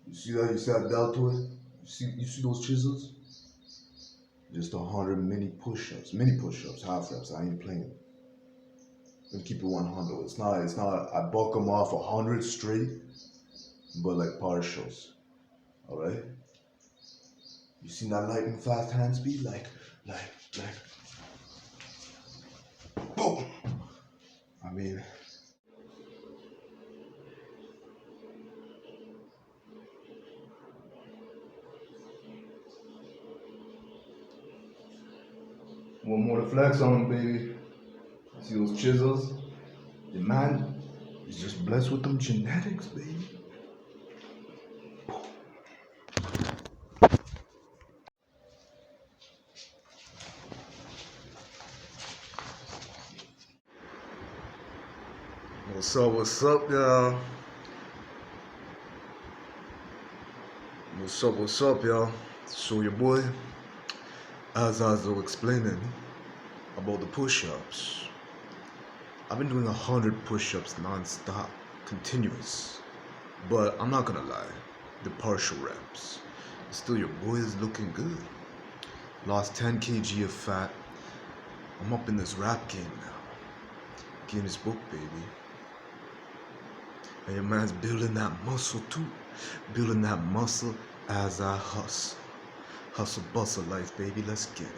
You see that? You see that deltoid? You see those chisels? Just 100 mini push-ups. Mini push-ups, half reps. I ain't playing. Gonna keep it 100. It's not, I bulk them off 100 straight, but like partials. Alright? You seen that lightning fast hand speed? Like, boom! I mean, one more to flex on, baby. See those chisels? The man is just blessed with them genetics, baby. What's up, y'all? What's up, y'all? So your boy, as I was explaining about the push-ups, I've been doing 100 push-ups non-stop, continuous. But I'm not gonna lie, the partial reps, still your boy is looking good. Lost 10 kg of fat. I'm up in this rap game now. Guinness Book, baby. And your man's building that muscle too. Building that muscle as I hustle. Hustle bustle life, baby. Let's get it.